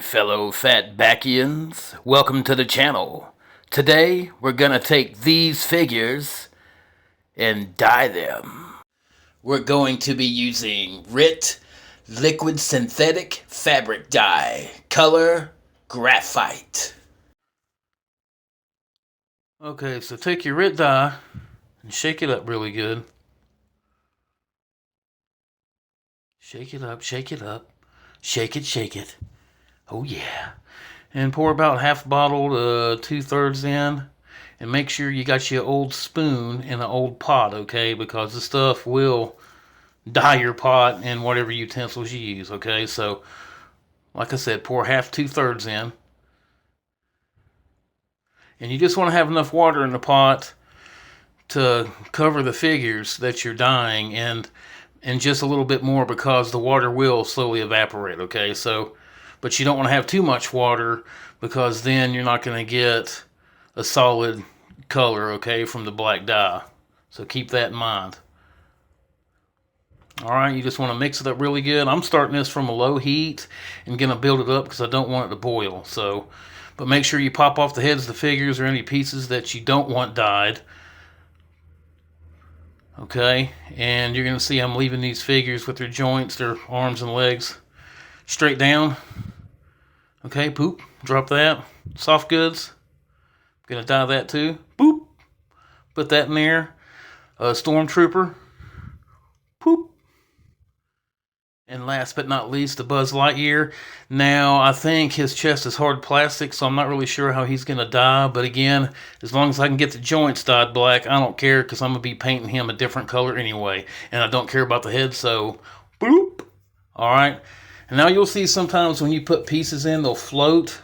fellow FatBackians, welcome to the channel. Today we're gonna take these figures and dye them. We're going to be using RIT liquid synthetic fabric dye, color graphite. Okay, so take your RIT dye and shake it up really good. Shake it up, shake it up, shake it. Oh yeah. And pour about half a bottle to 2/3 in. And make sure you got your old spoon in an old pot, okay? Because the stuff will dye your pot and whatever utensils you use, okay? So, like I said, pour 2/3 in. And you just want to have enough water in the pot to cover the figures that you're dyeing and just a little bit more because the water will slowly evaporate, okay? So, but you don't want to have too much water because then you're not going to get a solid color, okay, from the black dye. So keep that in mind. Alright, you just want to mix it up really good. I'm starting this from a low heat and going to build it up because I don't want it to boil. So, but make sure you pop off the heads of the figures or any pieces that you don't want dyed. Okay, and you're going to see I'm leaving these figures with their joints, their arms and legs straight down. Okay, poop, drop that. Soft goods, gonna dye that too. Boop, put that in there. Stormtrooper, poop. And last but not least, the Buzz Lightyear. Now, I think his chest is hard plastic, so I'm not really sure how he's gonna dye. But again, as long as I can get the joints dyed black, I don't care because I'm gonna be painting him a different color anyway. And I don't care about the head, so boop. All right. And now you'll see sometimes when you put pieces in, they'll float.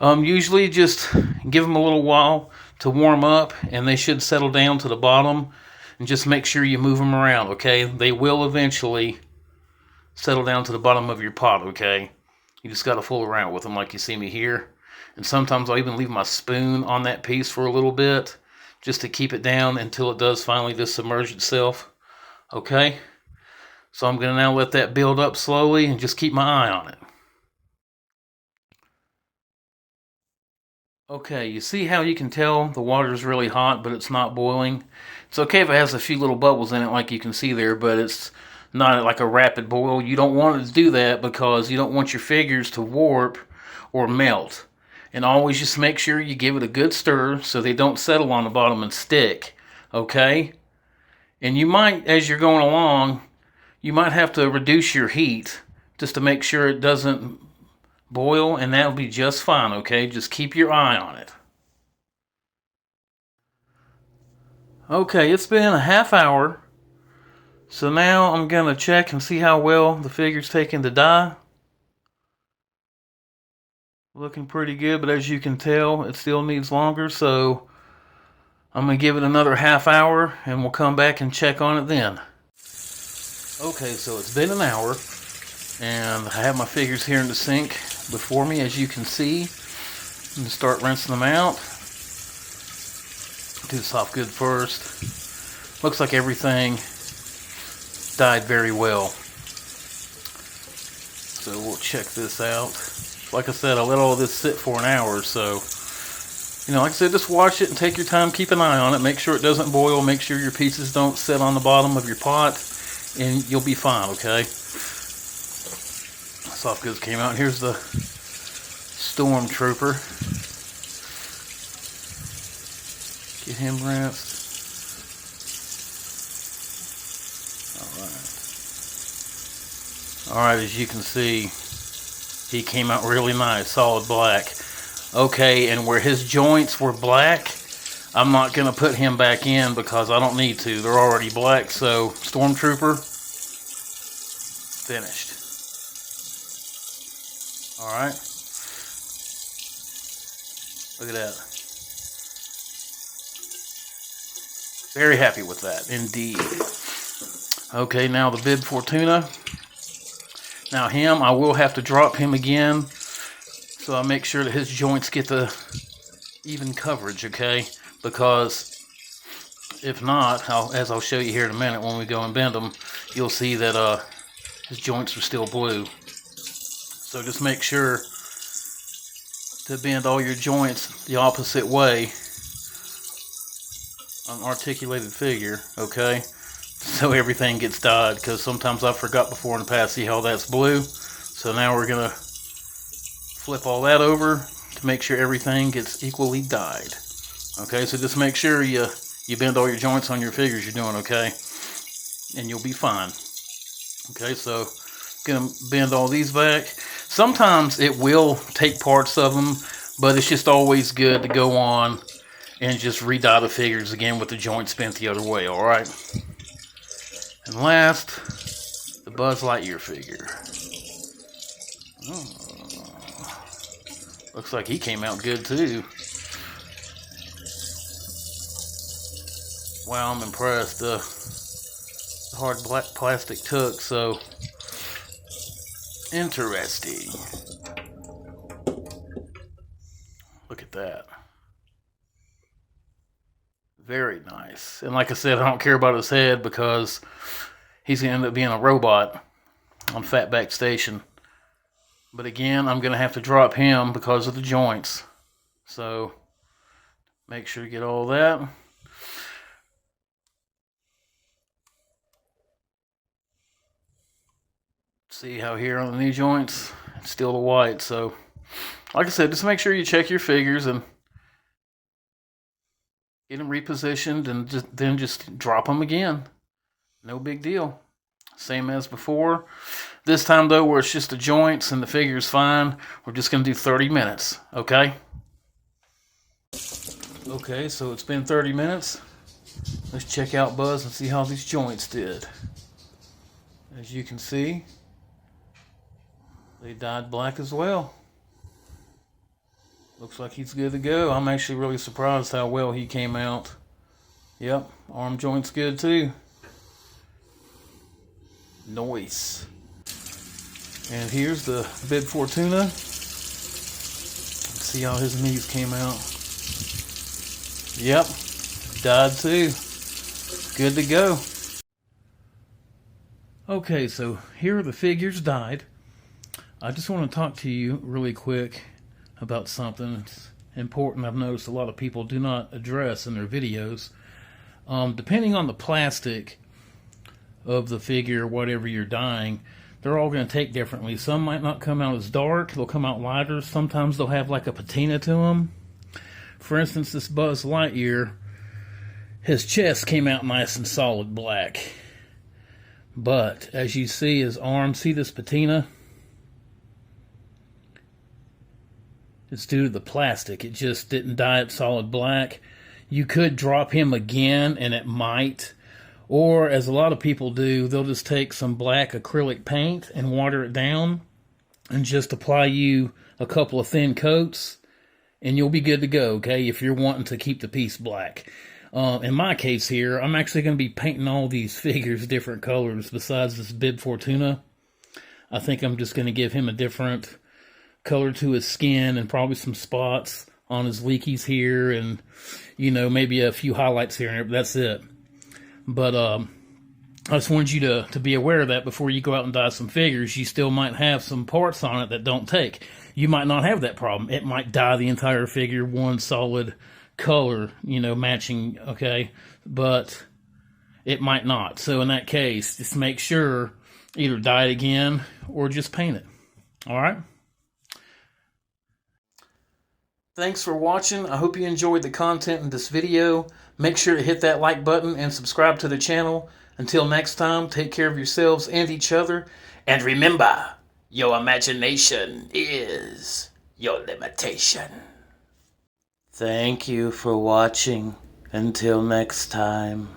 Usually just give them a little while to warm up and they should settle down to the bottom. And just make sure you move them around, okay? They will eventually settle down to the bottom of your pot, okay? You just got to fool around with them like you see me here. And sometimes I'll even leave my spoon on that piece for a little bit just to keep it down until it does finally just submerge itself, okay? So I'm going to now let that build up slowly and just keep my eye on it. Okay, you see how you can tell the water is really hot, but it's not boiling? It's okay if it has a few little bubbles in it like you can see there, but it's not like a rapid boil. You don't want it to do that because you don't want your figures to warp or melt. And always just make sure you give it a good stir so they don't settle on the bottom and stick, okay? And you might, as you're going along, you might have to reduce your heat just to make sure it doesn't boil, and that'll be just fine, okay? Just keep your eye on it. Okay, it's been a half hour. So now I'm going to check and see how well the figure's taken to dye. Looking pretty good, but as you can tell, it still needs longer, so I'm going to give it another half hour, and we'll come back and check on it then. Okay, so it's been an hour, and I have my figures here in the sink before me, as you can see. I'm going to start rinsing them out. Do the soft good first. Looks like everything dyed very well. So we'll check this out. Like I said, I let all this sit for an hour, so, you know, like I said, just wash it and take your time, keep an eye on it, make sure it doesn't boil, make sure your pieces don't sit on the bottom of your pot, and you'll be fine, okay? Soft goods came out. Here's the Stormtrooper. Get him rinsed. Alright, as you can see, he came out really nice, solid black. Okay, and where his joints were black, I'm not going to put him back in because I don't need to. They're already black, so Stormtrooper, finished. Alright. Look at that. Very happy with that, indeed. Okay, now the Bib Fortuna. Now him, I will have to drop him again, so I make sure that his joints get the even coverage, okay? Because if not, as I'll show you here in a minute when we go and bend them, you'll see that his joints are still blue. So just make sure to bend all your joints the opposite way on articulated figure, okay? So everything gets dyed, because sometimes I forgot before in the past, see how that's blue? So now we're gonna flip all that over to make sure everything gets equally dyed. Okay, so just make sure you bend all your joints on your figures you're doing, okay? And you'll be fine. Okay, so gonna bend all these back. Sometimes it will take parts of them, but it's just always good to go on and just re-dye the figures again with the joints bent the other way, alright? And last, the Buzz Lightyear figure. Looks like he came out good too. Wow, I'm impressed. The hard black plastic took, so interesting. Look at that. Very nice. And like I said, I don't care about his head because he's going to end up being a robot on FatBack Station. But again, I'm going to have to drop him because of the joints. So make sure to get all that. See how here on the new joints, it's still the white. So like I said, just make sure you check your figures and get them repositioned, and then just drop them again. No big deal. Same as before. This time though, where it's just the joints and the figure's fine, we're just going to do 30 minutes, okay? Okay, so it's been 30 minutes. Let's check out Buzz and see how these joints did. As you can see, they dyed black as well. Looks like he's good to go. I'm actually really surprised how well he came out. Yep, arm joint's good too. Nice. And here's the Bib Fortuna. Let's see how his knees came out. Yep, dyed too. Good to go. Okay, so here are the figures dyed. I just want to talk to you really quick about something that's important. I've noticed a lot of people do not address in their videos. Depending on the plastic of the figure, whatever you're dyeing, they're all going to take differently. Some might not come out as dark, they'll come out lighter. Sometimes they'll have like a patina to them. For instance, this Buzz Lightyear, his chest came out nice and solid black. But as you see his arm, see this patina? It's due to the plastic. It just didn't dye it solid black. You could drop him again and it might. Or, as a lot of people do, they'll just take some black acrylic paint and water it down and just apply you a couple of thin coats and you'll be good to go, okay, if you're wanting to keep the piece black. In my case here, I'm actually going to be painting all these figures different colors besides this Bib Fortuna. I think I'm just going to give him a different color to his skin and probably some spots on his leakies here and, you know, maybe a few highlights here and there, but that's it. But I just wanted you to be aware of that before you go out and dye some figures. You still might have some parts on it that don't take. You might not have that problem. It might dye the entire figure one solid color, you know, matching, okay? But it might not. So in that case, just make sure either dye it again or just paint it. All right? Thanks for watching. I hope you enjoyed the content in this video. Make sure to hit that like button and subscribe to the channel. Until next time, take care of yourselves and each other. And remember, your imagination is your limitation. Thank you for watching. Until next time.